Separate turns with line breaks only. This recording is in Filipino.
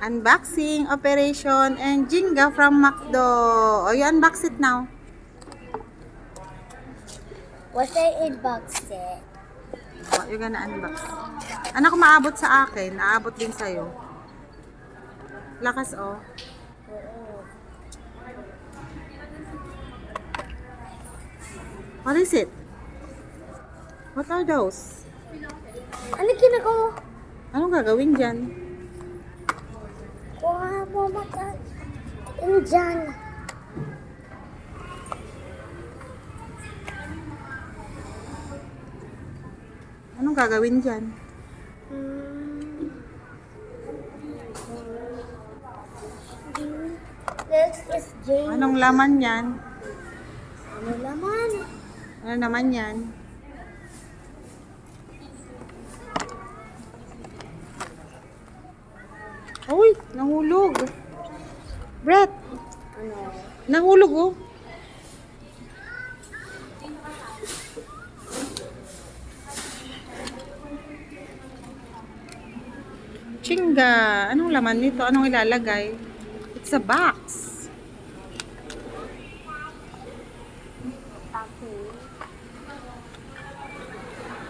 Unboxing, operation, and Jenga from McDo. Oh, you unbox it now.
What I unbox it?
Oh, you're gonna unbox. Anak, kung maabot sa akin, naabot din sa'yo. Lakas, oh. What is it? What are those?
Ano ginagawa?
Anong gagawin dyan?
Kuha mo mata. Indyan.
Anong gagawin dyan?
This is Jane.
Anong laman yan?
Ano laman?
Ano naman yan? Uy, nahulog. Brett,
Ano?
nahulog oh. Chinga, anong laman nito? Anong ilalagay? It's a box.
Okay.